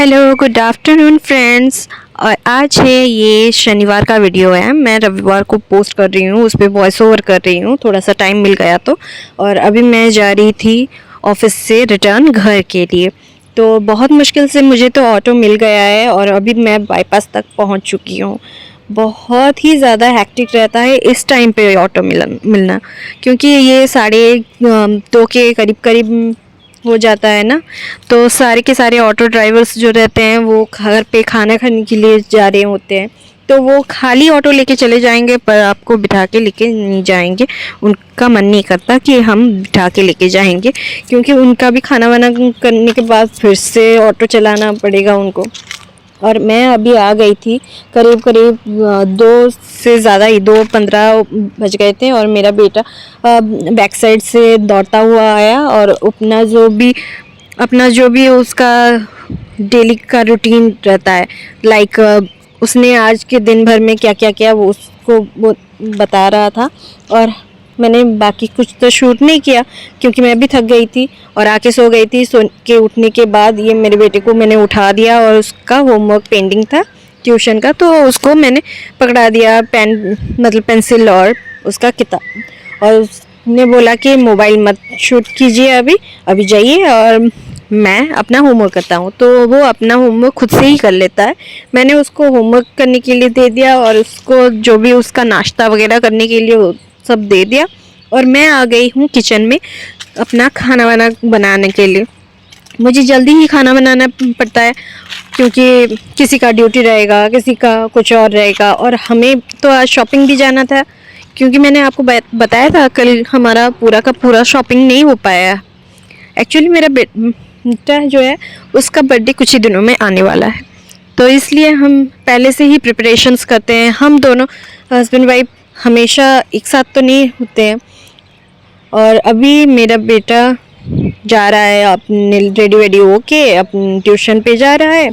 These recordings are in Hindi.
Hello good afternoon friends. और आज है ये शनिवार का वीडियो है। मैं रविवार को पोस्ट कर रही हूँ, उस पर वॉइस ओवर कर रही हूँ, थोड़ा सा टाइम मिल गया तो। और अभी मैं जा रही थी ऑफिस से रिटर्न घर के लिए, तो बहुत मुश्किल से मुझे तो ऑटो मिल गया है और अभी मैं बाईपास तक पहुँच चुकी हूँ। बहुत ही ज़्यादा हैक्टिक रहता है इस टाइम पे ऑटो मिलना, क्योंकि ये 2:30 के करीब करीब हो जाता है ना। तो सारे के सारे ऑटो ड्राइवर्स जो रहते हैं वो घर पे खाना खाने के लिए जा रहे होते हैं, तो वो खाली ऑटो लेके चले जाएंगे पर आपको बिठा के लेके नहीं जाएंगे। उनका मन नहीं करता कि हम बिठा के लेके जाएंगे, क्योंकि उनका भी खाना वाना करने के बाद फिर से ऑटो चलाना पड़ेगा उनको। और मैं अभी आ गई थी करीब करीब 2 बज गए थे, और मेरा बेटा बैक साइड से दौड़ता हुआ आया और अपना जो भी उसका डेली का रूटीन रहता है, लाइक उसने आज के दिन भर में क्या क्या किया वो बता रहा था। और मैंने बाकी कुछ तो शूट नहीं किया क्योंकि मैं भी थक गई थी और आके सो गई थी। सो के उठने के बाद ये मेरे बेटे को मैंने उठा दिया और उसका होमवर्क पेंडिंग था ट्यूशन का, तो उसको मैंने पकड़ा दिया पेंसिल और उसका किताब, और उसने बोला कि मोबाइल मत शूट कीजिए, अभी जाइए और मैं अपना होमवर्क करता हूँ। तो वो अपना होमवर्क खुद से ही कर लेता है। मैंने उसको होमवर्क करने के लिए दे दिया और उसको जो भी उसका नाश्ता वगैरह करने के लिए सब दे दिया, और मैं आ गई हूँ किचन में अपना खाना वाना बनाने के लिए। मुझे जल्दी ही खाना बनाना पड़ता है क्योंकि किसी का ड्यूटी रहेगा, किसी का कुछ और रहेगा, और हमें तो आज शॉपिंग भी जाना था क्योंकि मैंने आपको बताया था कल हमारा पूरा का पूरा शॉपिंग नहीं हो पाया। एक्चुअली मेरा बेटा जो है उसका बर्थडे कुछ ही दिनों में आने वाला है, तो इसलिए हम पहले से ही प्रिपरेशंस करते हैं। हम दोनों हस्बैंड वाइफ हमेशा एक साथ तो नहीं होते हैं। और अभी मेरा बेटा जा रहा है अपने रेडी होके अपने ट्यूशन पे जा रहा है,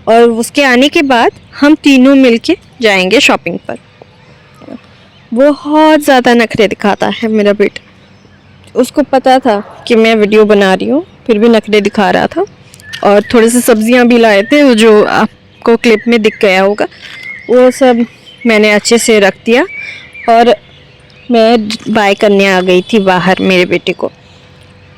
और उसके आने के बाद हम तीनों मिलके जाएंगे शॉपिंग पर। बहुत ज़्यादा नखरे दिखाता है मेरा बेटा। उसको पता था कि मैं वीडियो बना रही हूँ, फिर भी नखरे दिखा रहा था। और थोड़ी सी सब्जियाँ भी लाए थे जो आपको क्लिप में दिख गया होगा, वो सब मैंने अच्छे से रख दिया और मैं बाय करने आ गई थी बाहर मेरे बेटे को।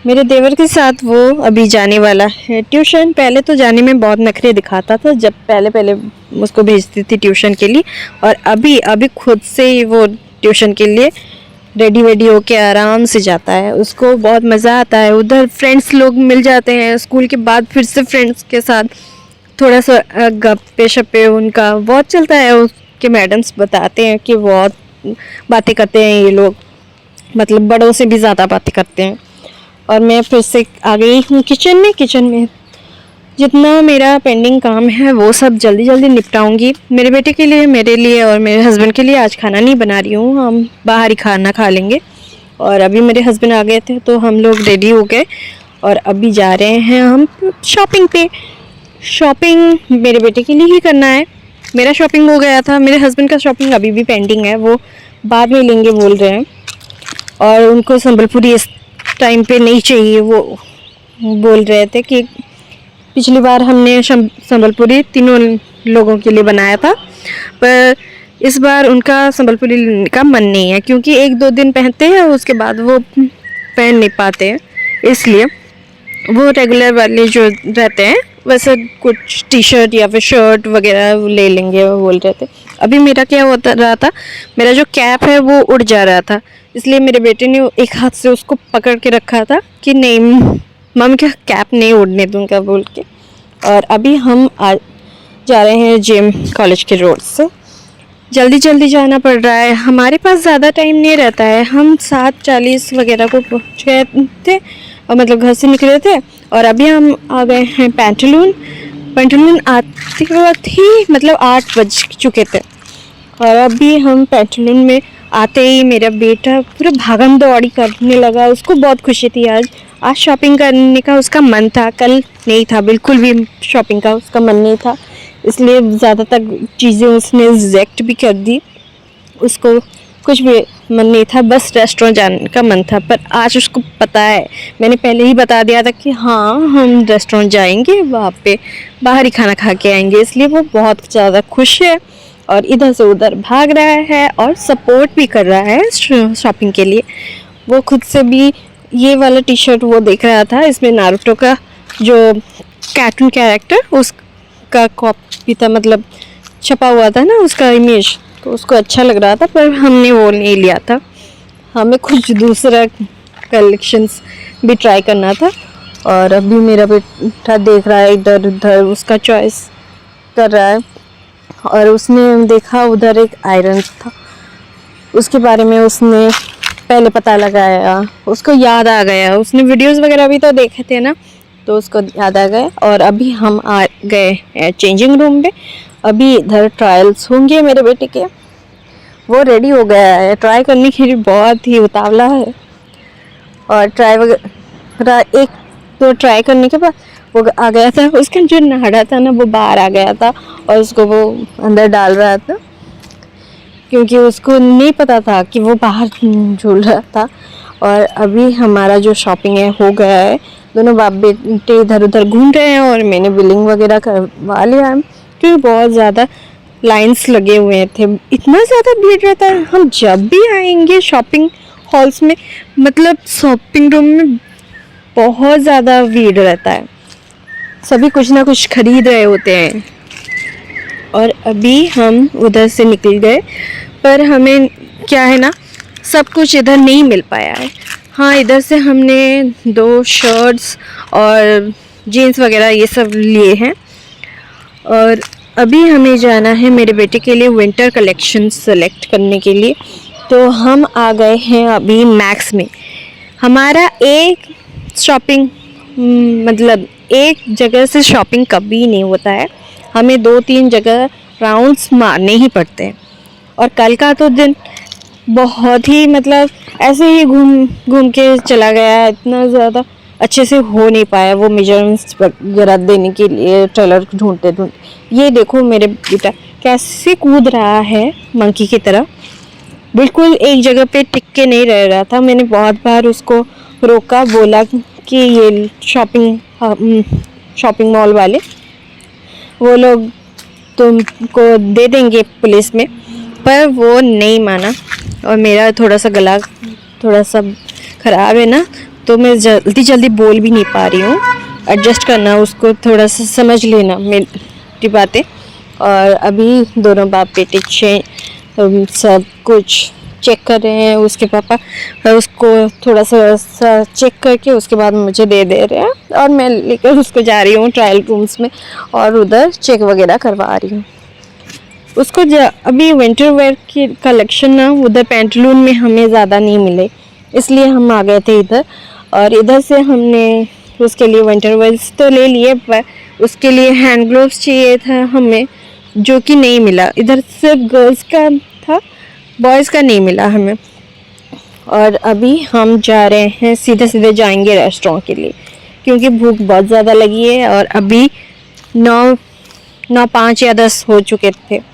मेरे देवर के साथ वो अभी जाने वाला है ट्यूशन। पहले तो जाने में बहुत नखरे दिखाता था जब पहले उसको भेजती थी ट्यूशन के लिए, और अभी खुद से ही वो ट्यूशन के लिए रेडी होके आराम से जाता है। उसको बहुत मज़ा आता है, उधर फ्रेंड्स लोग मिल जाते हैं स्कूल के बाद, फिर से फ्रेंड्स के साथ थोड़ा सा गप्पे शप्पे उनका बहुत चलता है। उसके मैडम्स बताते हैं कि बहुत बातें करते हैं ये लोग, मतलब बड़ों से भी ज़्यादा बातें करते हैं। और मैं फिर से आ गई हूँ किचन में जितना मेरा पेंडिंग काम है वो सब जल्दी निपटाऊंगी। मेरे बेटे के लिए, मेरे लिए और मेरे हस्बैंड के लिए आज खाना नहीं बना रही हूँ, हम बाहर ही खाना खा लेंगे। और अभी मेरे हस्बैंड आ गए थे तो हम लोग रेडी हो गए और अभी जा रहे हैं हम शॉपिंग पे। शॉपिंग मेरे बेटे के लिए ही करना है, मेरा शॉपिंग हो गया था। मेरे हस्बैंड का शॉपिंग अभी भी पेंडिंग है, वो बाद में लेंगे बोल रहे हैं। और उनको संबलपुरी इस टाइम पे नहीं चाहिए, वो बोल रहे थे कि पिछली बार हमने संबलपुरी तीनों लोगों के लिए बनाया था, पर इस बार उनका संबलपुरी लेने का मन नहीं है क्योंकि 1-2 दिन पहनते हैं उसके बाद वो पहन नहीं पाते हैं, इसलिए वो रेगुलर वाले जो रहते हैं वैसे कुछ टी शर्ट या फिर शर्ट वगैरह ले लेंगे वो बोल रहे थे। अभी मेरा क्या होता रहा था, मेरा जो कैप है वो उड़ जा रहा था, इसलिए मेरे बेटे ने एक हाथ से उसको पकड़ के रखा था कि नहीं मम्मी का कैप नहीं उड़ने दूँगा बोल के। और अभी हम जा रहे हैं जिम कॉलेज के रोड से। जल्दी जाना पड़ रहा है, हमारे पास ज़्यादा टाइम नहीं रहता है। हम 7:40 वगैरह को पहुँच गए थे और मतलब घर से निकले थे, और अभी हम आ गए हैं पैंटलून आते वक्त ही मतलब 8 बज चुके थे। और अभी हम पैंटलून में आते ही मेरा बेटा पूरा भागम दौड़ी करने लगा। उसको बहुत खुशी थी, आज शॉपिंग करने का उसका मन था, कल नहीं था, बिल्कुल भी शॉपिंग का उसका मन नहीं था, इसलिए ज़्यादातर चीज़ें उसने रिजेक्ट भी कर दी। उसको कुछ भी मन नहीं था, बस रेस्टोरेंट जाने का मन था। पर आज उसको पता है, मैंने पहले ही बता दिया था कि हाँ हम रेस्टोरेंट जाएंगे, वहाँ पे बाहर ही खाना खा के आएंगे, इसलिए वो बहुत ज़्यादा खुश है और इधर से उधर भाग रहा है और सपोर्ट भी कर रहा है शॉपिंग के लिए। वो खुद से भी ये वाला टी शर्ट वो देख रहा था, इसमें नारुतो का जो कार्टून कैरेक्टर उसका कॉपी था, मतलब छपा हुआ था ना उसका इमेज, तो उसको अच्छा लग रहा था, पर हमने वो नहीं लिया था। हमें कुछ दूसरा कलेक्शंस भी ट्राई करना था। और अभी मेरा बेटा देख रहा है इधर उधर, उसका चॉइस कर रहा है। और उसने देखा उधर एक आयरन था, उसके बारे में उसने पहले पता लगाया, उसको याद आ गया, उसने वीडियोस वगैरह भी तो देखे थे ना, तो उसको याद आ गया। और अभी हम आ गए चेंजिंग रूम पे। अभी इधर ट्रायल्स होंगे मेरे बेटे के, वो रेडी हो गया है, ट्राई करने के लिए बहुत ही उतावला है। और ट्राई वगैरह एक तो ट्राई करने के बाद वो आ गया था, उसका जो नाड़ा था ना वो बाहर आ गया था और उसको वो अंदर डाल रहा था, क्योंकि उसको नहीं पता था कि वो बाहर झूल रहा था। और अभी हमारा जो शॉपिंग है हो गया है, दोनों बाप बेटे इधर उधर घूम रहे हैं और मैंने बिलिंग वगैरह करवा लिया है, क्योंकि बहुत ज़्यादा लाइंस लगे हुए थे, इतना ज़्यादा भीड़ रहता है। हम जब भी आएंगे शॉपिंग हॉल्स में, मतलब शॉपिंग रूम में बहुत ज़्यादा भीड़ रहता है, सभी कुछ ना कुछ खरीद रहे होते हैं। और अभी हम उधर से निकल गए, पर हमें क्या है ना, सब कुछ इधर नहीं मिल पाया है। हाँ, इधर से हमने 2 शर्ट्स और जीन्स वगैरह ये सब लिए हैं। और अभी हमें जाना है मेरे बेटे के लिए विंटर कलेक्शन सेलेक्ट करने के लिए। तो हम आ गए हैं अभी मैक्स में। हमारा एक शॉपिंग मतलब एक जगह से शॉपिंग कभी नहीं होता है, हमें 2-3 जगह राउंड्स मारने ही पड़ते हैं। और कल का तो दिन बहुत ही मतलब ऐसे ही घूम घूम के चला गया, इतना ज़्यादा अच्छे से हो नहीं पाया वो मेजरमेंट्स वगैरह देने के लिए टेलर ढूंढते ढूंढते। ये देखो मेरे बेटा कैसे कूद रहा है मंकी की तरह, बिल्कुल एक जगह पे टिक के नहीं रह रहा था। मैंने बहुत बार उसको रोका, बोला कि ये शॉपिंग मॉल वाले वो लोग तुमको दे देंगे पुलिस में, पर वो नहीं माना। और मेरा थोड़ा सा गला थोड़ा सा ख़राब है ना, तो मैं जल्दी जल्दी बोल भी नहीं पा रही हूँ, एडजस्ट करना, उसको थोड़ा सा समझ लेना मेरी बातें। और अभी दोनों बाप बेटे सब कुछ चेक कर रहे हैं, उसके पापा उसको थोड़ा सा चेक करके उसके बाद मुझे दे रहे हैं, और मैं लेकर उसको जा रही हूँ ट्रायल रूम्स में और उधर चेक वगैरह करवा रही हूँ उसको। अभी विंटर वेयर की कलेक्शन ना उधर पेंटलून में हमें ज़्यादा नहीं मिले, इसलिए हम आ गए थे इधर। और इधर से हमने उसके लिए विंटर वेयर्स तो ले लिए, पर उसके लिए हैंड ग्लोव्स चाहिए था हमें, जो कि नहीं मिला। इधर सिर्फ गर्ल्स का था, बॉयज़ का नहीं मिला हमें। और अभी हम जा रहे हैं, सीधे सीधे जाएंगे रेस्टोरेंट के लिए, क्योंकि भूख बहुत ज़्यादा लगी है। और अभी 9:05 या 10 हो चुके थे।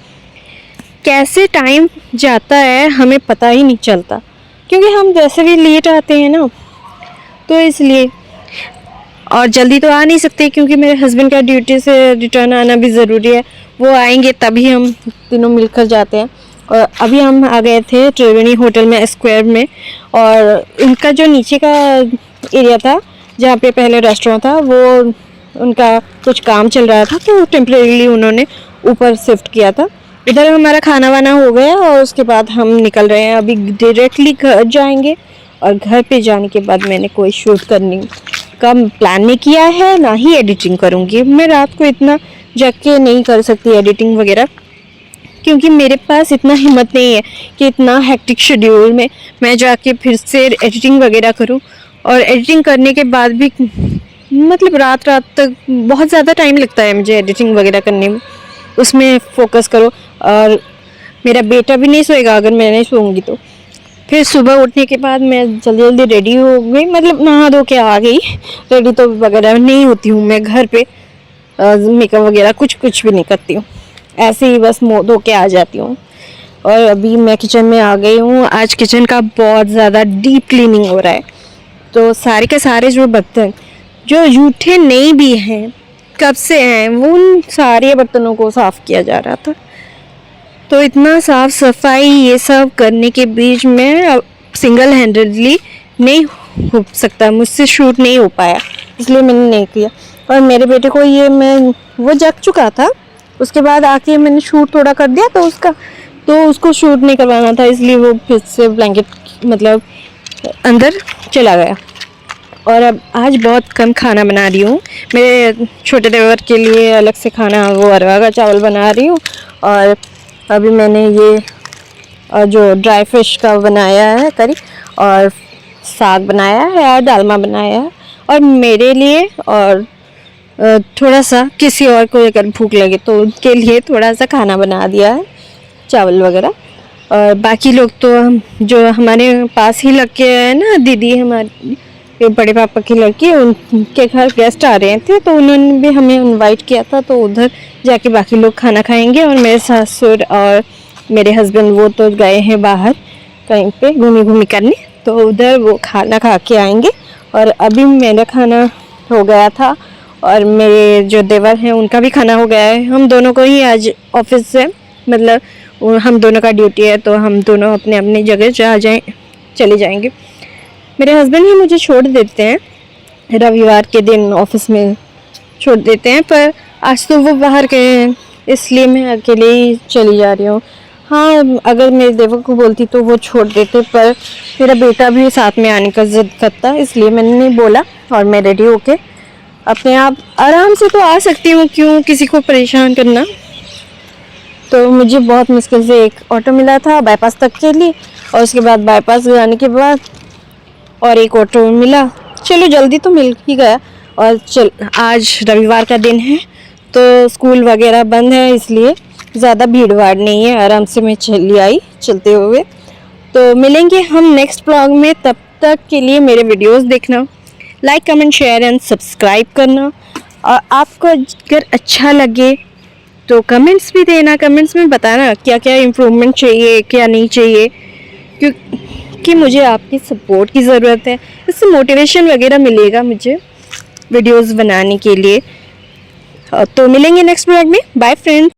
कैसे टाइम जाता है हमें पता ही नहीं चलता, क्योंकि हम जैसे भी लेट आते हैं ना, तो इसलिए। और जल्दी तो आ नहीं सकते, क्योंकि मेरे हस्बैंड का ड्यूटी से रिटर्न आना भी ज़रूरी है, वो आएंगे तभी हम तीनों मिलकर जाते हैं। और अभी हम आ गए थे त्रिवेणी होटल में, स्क्वायर में। और उनका जो नीचे का एरिया था जहाँ पे पहले रेस्टोरेंट था, वो उनका कुछ काम चल रहा था, तो टेम्परेरीली उन्होंने ऊपर शिफ्ट किया था। इधर हमारा खाना वाना हो गया और उसके बाद हम निकल रहे हैं, अभी डायरेक्टली घर जाएंगे। और घर पे जाने के बाद मैंने कोई शूट करने का प्लान नहीं किया है, ना ही एडिटिंग करूँगी। मैं रात को इतना जग के नहीं कर सकती एडिटिंग वगैरह, क्योंकि मेरे पास इतना हिम्मत नहीं है कि इतना हेक्टिक शेड्यूल में मैं जाके फिर से एडिटिंग वगैरह करूं। और एडिटिंग करने के बाद भी मतलब रात तक बहुत ज़्यादा टाइम लगता है मुझे एडिटिंग वगैरह करने में, उसमें फोकस करो। और मेरा बेटा भी नहीं सोएगा अगर मैं नहीं सोऊंगी तो। फिर सुबह उठने के बाद मैं जल्दी जल्दी रेडी हो गई, मतलब नहा धो के आ गई। रेडी तो वगैरह नहीं होती हूँ मैं घर पे, मेकअप वगैरह कुछ भी नहीं करती हूँ, ऐसे ही बस मुँह धो के आ जाती हूँ। और अभी मैं किचन में आ गई हूँ। आज किचन का बहुत ज़्यादा डीप क्लीनिंग हो रहा है, तो सारे के सारे जो बर्तन जो जूठे नहीं भी हैं, कब से हैं, वो उन सारे बर्तनों को साफ़ किया जा रहा था। तो इतना साफ़ सफाई ये सब करने के बीच में सिंगल हैंडेडली नहीं हो सकता, मुझसे शूट नहीं हो पाया, इसलिए मैंने नहीं किया। और मेरे बेटे को ये वो जग चुका था, उसके बाद आके मैंने शूट थोड़ा कर दिया, तो उसको शूट नहीं करवाना था, इसलिए वो फिर से ब्लैंकेट मतलब अंदर चला गया। और अब आज बहुत कम खाना बना रही हूँ। मेरे छोटे देवर के लिए अलग से खाना, वो अरवा का चावल बना रही हूँ। और अभी मैंने ये जो ड्राई फिश का बनाया है करी, और साग बनाया है और डालमा बनाया है। और मेरे लिए और थोड़ा सा किसी और को अगर भूख लगे तो उनके लिए थोड़ा सा खाना बना दिया है, चावल वगैरह। और बाकी लोग तो जो हमारे पास ही लग के है ना, दीदी हमारी बड़े पापा की लड़की, उनके घर गेस्ट आ रहे थे, तो उन्होंने भी हमें इनवाइट किया था, तो उधर जाके बाकी लोग खाना खाएंगे। और मेरे ससुर और मेरे हस्बैंड वो तो गए हैं बाहर कहीं पे घूमी करने, तो उधर वो खाना खा के आएंगे। और अभी मेरा खाना हो गया था और मेरे जो देवर हैं उनका भी खाना हो गया है। हम दोनों को ही आज ऑफिस से मतलब हम दोनों का ड्यूटी है, तो हम दोनों अपने अपनी जगह चले जाएंगे। मेरे हस्बैंड ही मुझे छोड़ देते हैं, रविवार के दिन ऑफिस में छोड़ देते हैं, पर आज तो वो बाहर गए हैं, इसलिए मैं अकेले ही चली जा रही हूँ। हाँ, अगर मेरे देवर को बोलती तो वो छोड़ देते, पर मेरा बेटा भी साथ में आने का जिद करता, इसलिए मैंने नहीं बोला। और मैं रेडी होके अपने आप आराम से तो आ सकती हूँ, क्यों किसी को परेशान करना। तो मुझे बहुत मुश्किल से एक ऑटो मिला था बाईपास तक के लिए, और उसके बाद बाईपास जाने के बाद और एक ऑटो मिला। चलो जल्दी तो मिल ही गया। और आज रविवार का दिन है, तो स्कूल वगैरह बंद है, इसलिए ज़्यादा भीड़ भाड़ नहीं है, आराम से मैं चली आई चलते हुए। तो मिलेंगे हम नेक्स्ट ब्लॉग में, तब तक के लिए मेरे वीडियोस देखना, like comment share and subscribe करना। और आपको अगर अच्छा लगे तो कमेंट्स भी देना, कमेंट्स में बताना क्या क्या इम्प्रूवमेंट चाहिए, क्या नहीं चाहिए, क्योंकि मुझे आपकी सपोर्ट की ज़रूरत है। इससे मोटिवेशन वगैरह मिलेगा मुझे वीडियोस बनाने के लिए। तो मिलेंगे नेक्स्ट ब्लॉग में। Bye friends.